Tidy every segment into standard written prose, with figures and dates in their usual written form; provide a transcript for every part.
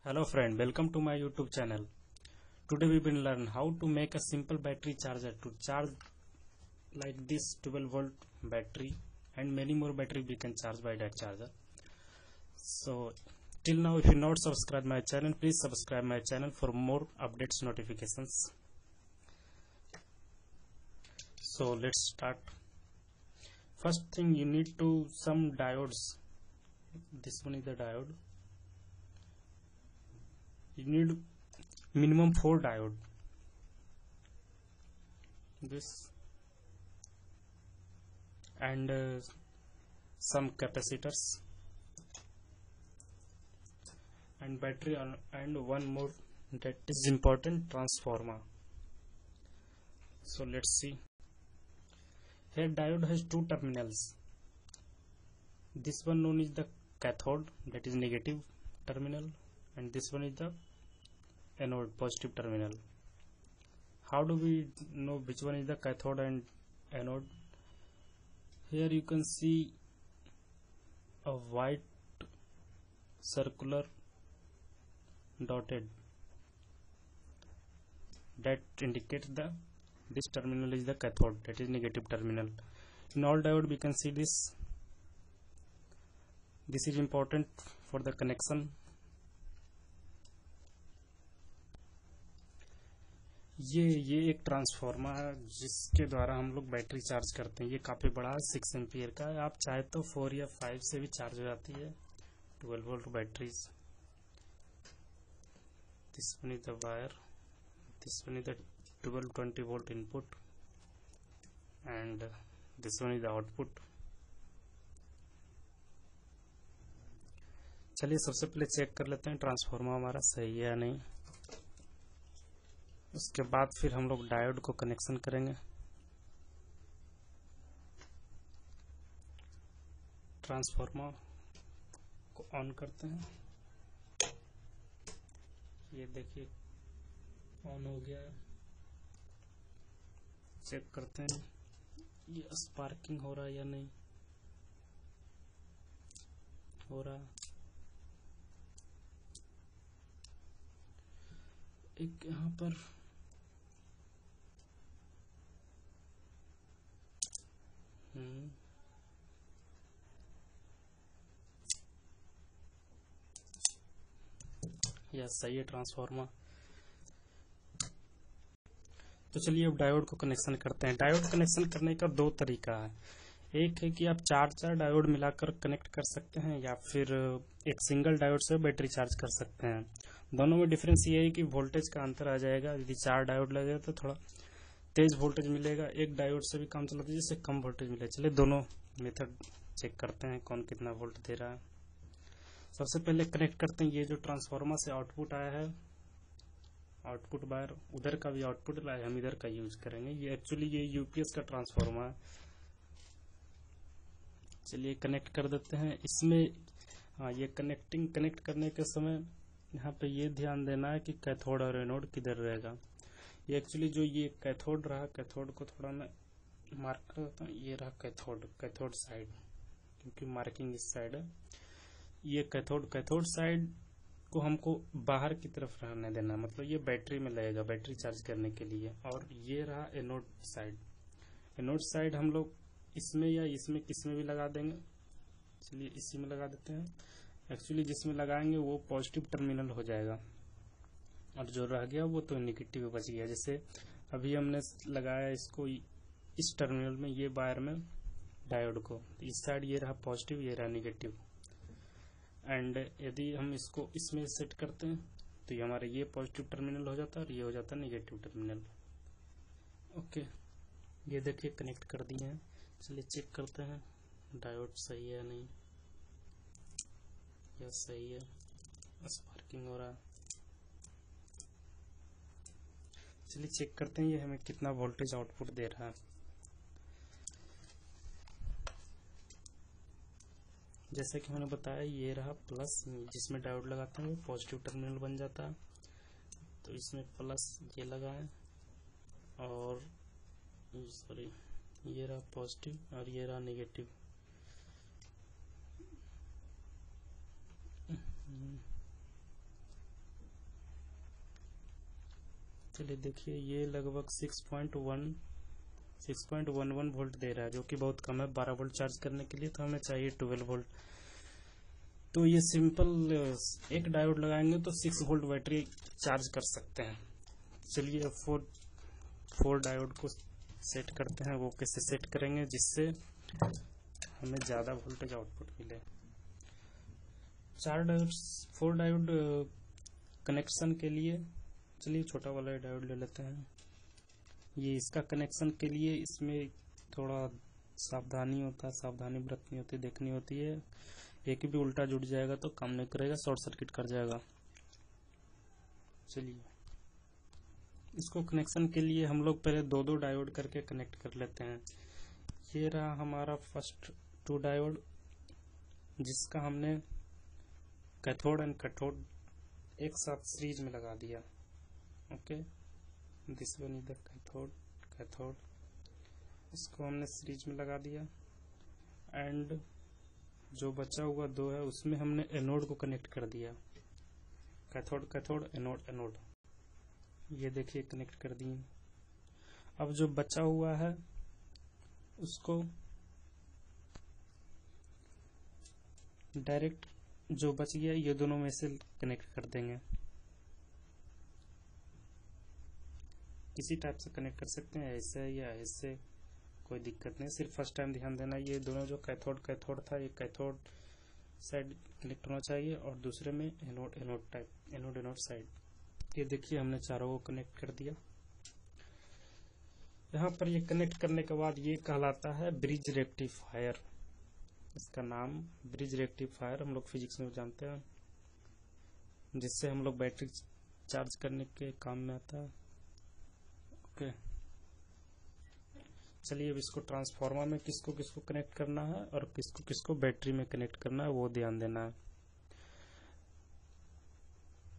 Hello friend, welcome to my YouTube channel. Today we will learn how to make a simple battery charger to charge like this 12 volt battery, and many more battery we can charge by that charger. So till now if you not subscribe my channel, please subscribe my channel for more updates notifications. So let's start. First thing, you need to some diodes. This one is the diode. You need minimum 4 diode, this, and some capacitors and battery, and one more that is important, transformer. So let's see. Here diode has two terminals. This one known is the cathode, that is negative terminal, and this one is the anode, positive terminal. How do we know which one is the cathode and anode? Here you can see a white circular dotted that indicates this terminal is the cathode, that is negative terminal. In all diode we can see this is important for the connection. ये एक transformer है जिसके द्वारा हम लोग battery charge करते हैं। ये काफ़ी बड़ा है, 6 एम्पियर का है। आप चाहे तो 4 या 5 से भी चार्ज हो जाती है 12 volt batteries. This one is the wire, this one is the 12-20 volt input, and this one is the output. चलिए सबसे पहले चेक कर लेते हैं ट्रांसफार्मर हमारा सही है या नहीं। उसके बाद फिर हम लोग डायोड को कनेक्शन करेंगे। ट्रांसफार्मर को ऑन करते हैं। ये देखिए ऑन हो गया है। चेक करते हैं ये स्पार्किंग हो रहा है या नहीं हो रहा। एक यहाँ पर यह सही है ट्रांसफार्मर। तो चलिए अब डायोड को कनेक्शन करते हैं। डायोड कनेक्शन करने का दो तरीका है। एक है कि आप चार डायोड मिलाकर कनेक्ट कर सकते हैं, या फिर एक सिंगल डायोड से बैटरी चार्ज कर सकते हैं। दोनों में डिफरेंस ये है कि वोल्टेज का अंतर आ जाएगा। यदि 4 डायोड लगे तो थोड़ा तेज वोल्टेज मिलेगा, एक डायोड से भी काम चलाता है जिससे कम वोल्टेज मिले। चलिए दोनों मेथड चेक करते हैं कौन कितना वोल्ट दे रहा है। सबसे पहले कनेक्ट करते हैं। ये जो ट्रांसफार्मर से आउटपुट आया है, आउटपुट वायर, उधर का भी आउटपुट लाया, हम इधर का यूज करेंगे। ये एक्चुअली ये यूपीएस का ट्रांसफार्मर है। चलिए कनेक्ट कर देते हैं इसमें। ये कनेक्ट करने के समय यहाँ पे ये ध्यान देना है कि कैथोड और एनोड किधर रहेगा। ये एक्चुअली जो ये कैथोड रहा, कैथोड को थोड़ा मैं मार्क कर देता हूँ। ये रहा कैथोड साइड, क्योंकि मार्किंग इस साइड है। ये कैथोड साइड को हमको बाहर की तरफ रहने देना, मतलब ये बैटरी में लगेगा बैटरी चार्ज करने के लिए। और ये रहा एनोड साइड। एनोड साइड हम लोग इसमें या इसमें किसमें भी लगा देंगे। चलिए इसी में लगा देते हैं। एक्चुअली जिसमें लगाएंगे वो पॉजिटिव टर्मिनल हो जाएगा, और जो रह गया वो तो नेगेटिव बच गया। जैसे अभी हमने लगाया इसको इस टर्मिनल में, ये वायर में डायोड को, इस साइड ये रहा पॉजिटिव, ये रहा नेगेटिव। एंड यदि हम इसको इसमें सेट करते हैं तो ये हमारा ये पॉजिटिव टर्मिनल हो जाता है और ये हो जाता है नेगेटिव टर्मिनल। ओके, ये देखिए कनेक्ट कर दिए हैं। चलिए चेक करते हैं डायोड सही है या नहीं। यह सही है, स्पार्किंग हो रहा है। चलिए चेक करते हैं ये हमें कितना वोल्टेज आउटपुट दे रहा है। जैसे कि मैंने बताया, ये रहा प्लस, जिसमें डायोड लगाते हैं वो पॉजिटिव टर्मिनल बन जाता है। तो इसमें प्लस ये लगा है, और सॉरी ये रहा पॉजिटिव और ये रहा नेगेटिव। चलिए देखिए, ये लगभग 6.11 वोल्ट दे रहा है, जो कि बहुत कम है 12 वोल्ट चार्ज करने के लिए। तो हमें चाहिए 12 वोल्ट। तो ये सिंपल एक डायोड लगाएंगे तो 6 वोल्ट बैटरी चार्ज कर सकते हैं। चलिए फोर डायोड को सेट करते हैं। वो कैसे सेट करेंगे जिससे हमें ज़्यादा वोल्टेज आउटपुट मिले। 4 डायोड कनेक्शन के लिए, चलिए छोटा वाला डायोड ले लेते हैं। ये इसका कनेक्शन के लिए इसमें थोड़ा सावधानी बरतनी होती है, देखनी होती है। एक भी उल्टा जुड़ जाएगा तो काम नहीं करेगा, शॉर्ट सर्किट कर जाएगा। चलिए इसको कनेक्शन के लिए हम लोग पहले 2 डायोड करके कनेक्ट कर लेते हैं। ये रहा हमारा फर्स्ट 2 डायोड, जिसका हमने कैथोड एंड कैथोड एक साथ सीरीज में लगा दिया। Okay, this one is the cathode, इसको हमने सीरीज में लगा दिया। एंड जो बचा हुआ 2 है उसमें हमने एनोड को कनेक्ट कर दिया। कैथोड एनोड, ये देखिए कनेक्ट कर दिए। अब जो बचा हुआ है उसको डायरेक्ट, जो बच गया ये दोनों में से कनेक्ट कर देंगे। किसी टाइप से कनेक्ट कर सकते हैं, ऐसे या ऐसे, कोई दिक्कत नहीं। सिर्फ फर्स्ट टाइम ध्यान देना, ये दोनों जो कैथोड था, ये कैथोड साइड कनेक्ट होना चाहिए और दूसरे में एनोड साइड। ये देखिए हमने चारों को कनेक्ट कर दिया। यहाँ पर ये कनेक्ट करने के बाद ये कहलाता है ब्रिज रेक्टिफायर। इसका नाम ब्रिज रेक्टिफायर हम लोग फिजिक्स में जानते हैं, जिससे हम लोग बैटरी चार्ज करने के काम में आता है। ओके, चलिए अब इसको ट्रांसफार्मर में किसको किसको कनेक्ट करना है और किसको किसको बैटरी में कनेक्ट करना है वो ध्यान देना है।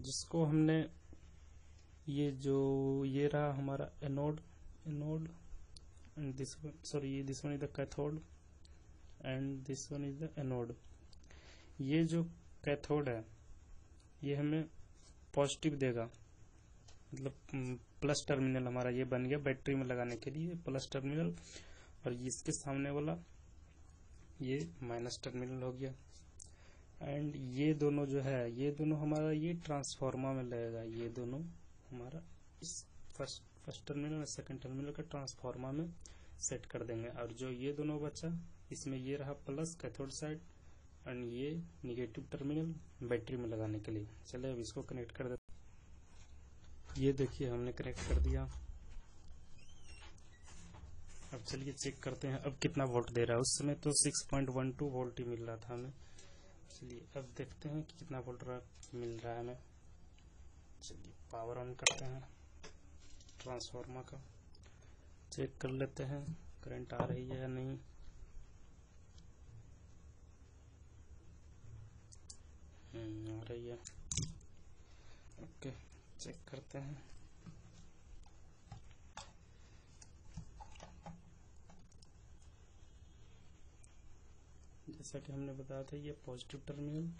जिसको हमने ये रहा हमारा anode and this one is the cathode and this one is the anode. ये जो कैथोड है ये हमें पॉजिटिव देगा, मतलब प्लस टर्मिनल हमारा ये बन गया बैटरी में लगाने के लिए प्लस टर्मिनल, और इसके सामने वाला ये माइनस टर्मिनल हो गया। एंड ये दोनों जो है, ये दोनों हमारा ये ट्रांसफार्मर में लगेगा। ये दोनों हमारा इस फर्स्ट टर्मिनल और सेकंड टर्मिनल का ट्रांसफार्मर में सेट कर देंगे। और जो ये दोनों बचा, इसमें ये रहा प्लस कैथोड साइड एंड ये निगेटिव टर्मिनल बैटरी में लगाने के लिए। चलिए अब इसको कनेक्ट कर देते। ये देखिए हमने कनेक्ट कर दिया। अब चलिए चेक करते हैं अब कितना वोल्ट दे रहा है। उस समय तो 6.12 वोल्ट ही मिल रहा था हमें। चलिए अब देखते हैं कि कितना वोल्ट मिल रहा है हमें। चलिए पावर ऑन करते हैं ट्रांसफार्मर का, चेक कर लेते हैं करंट आ रही है या नहीं। आ रही है। ओके, चेक करते हैं। जैसा कि हमने बताया था ये पॉजिटिव टर्मिनल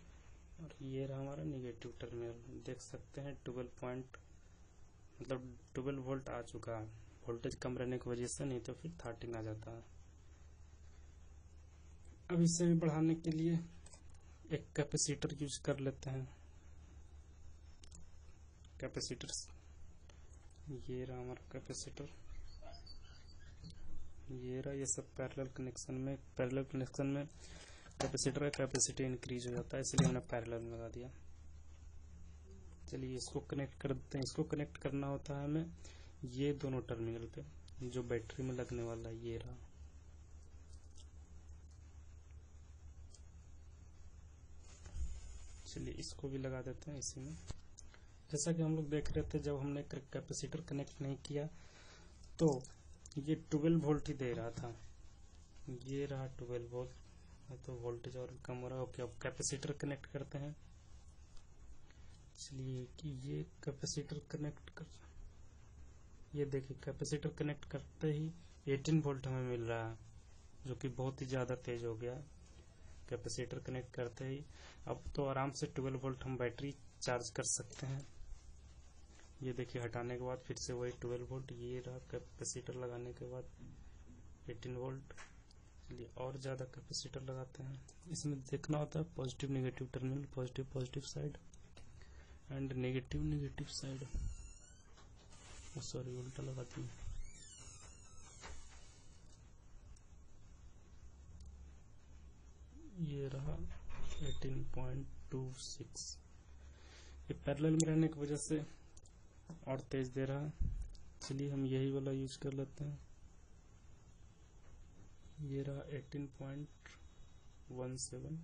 और ये रहा हमारा निगेटिव टर्मिनल। देख सकते हैं 12 वोल्ट आ चुका है। वोल्टेज कम रहने की वजह से, नहीं तो फिर 13 आ जाता है। अब इसे भी बढ़ाने के लिए एक कैपेसिटर यूज कर लेते हैं। कैपेसिटर्स, ये रहा हमारा कैपेसिटर, ये रहा। ये सब पैरेलल कनेक्शन में कैपेसिटर का कैपेसिटी इंक्रीज हो जाता है, इसलिए हमने पैरेलल में लगा दिया। चलिए इसको कनेक्ट कर देते हैं। इसको कनेक्ट करना होता है हमें ये दोनों टर्मिनल पे, जो बैटरी में लगने वाला है ये रहा। चलिए इसको भी लगा देते हैं इसी में। जैसा कि हम लोग देख रहे थे, जब हमने कैपेसिटर कनेक्ट नहीं किया तो ये 12 वोल्ट ही दे रहा था। ये रहा 12 वोल्ट, तो वोल्टेज और कम हो रहा है। ओके, अब कैपेसिटर कनेक्ट करते हैं। चलिए कि ये कैपेसिटर कनेक्ट कर, ये देखिए कैपेसिटर कनेक्ट करते ही 18 वोल्ट हमें मिल रहा है, जो कि बहुत ही ज़्यादा तेज हो गया कैपेसिटर कनेक्ट करते ही। अब तो आराम से 12 वोल्ट हम बैटरी चार्ज कर सकते हैं। ये देखिए हटाने के बाद फिर से वही 12 वोल्ट। ये रहा कैपेसिटर लगाने के बाद 18 वोल्ट। चलिए और ज़्यादा कैपेसिटर लगाते हैं। इसमें देखना होता है positive negative terminal, positive positive side and negative negative side. Sorry उल्टा लगा दी। ये रहा 18.26। ये पैरेलल में रहने की वजह से और तेज दे रहा है। चलिए हम यही वाला यूज कर लेते हैं। ये रहा 18.17।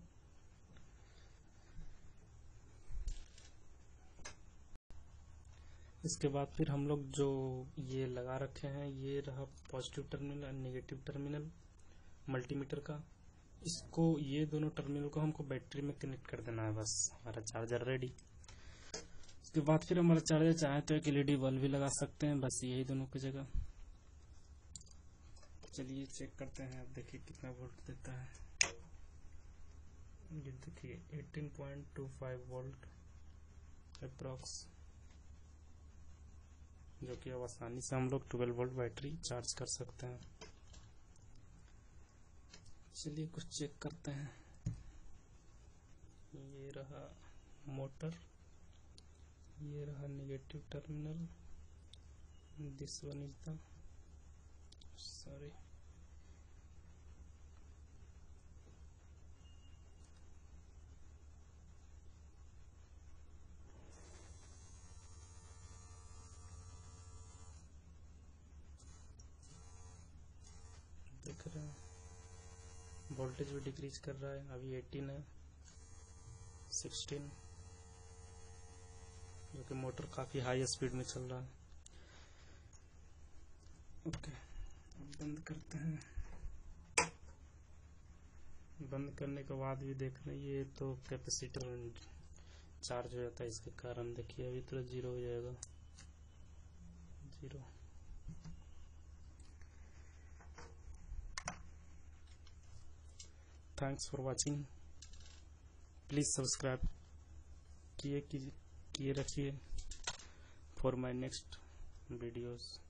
इसके बाद फिर हम लोग जो ये लगा रखे हैं, ये रहा पॉजिटिव टर्मिनल और नेगेटिव टर्मिनल मल्टीमीटर का। इसको ये दोनों टर्मिनल को हमको बैटरी में कनेक्ट कर देना है, बस हमारा चार्जर रेडी। उसके बाद फिर हमारा चार्जर चाहे तो एक एलईडी बल्ब भी लगा सकते हैं, बस यही दोनों की जगह। चलिए चेक करते हैं। अब देखिए कितना वोल्ट देता है। ये देखिए 18.25 वोल्ट अप्रॉक्स, जो कि अब आसानी से हम लोग 12 वोल्ट बैटरी चार्ज कर सकते हैं। चलिए कुछ चेक करते हैं। ये रहा मोटर, ये रहा negative terminal, this one is the sorry देख रहे हैं वोल्टेज भी डिक्रीज कर रहा है। अभी 18 है, 16, जो कि मोटर काफी हाई स्पीड में चल रहा है। ओके बंद करते हैं। बंद करने के बाद भी देख रहे हैं ये तो कैपेसिटर चार्ज हो जाता है, इसके कारण देखिए अभी तो 0 हो जाएगा, 0। Thanks for watching. Please subscribe किए रखिए फॉर माय नेक्स्ट वीडियोस।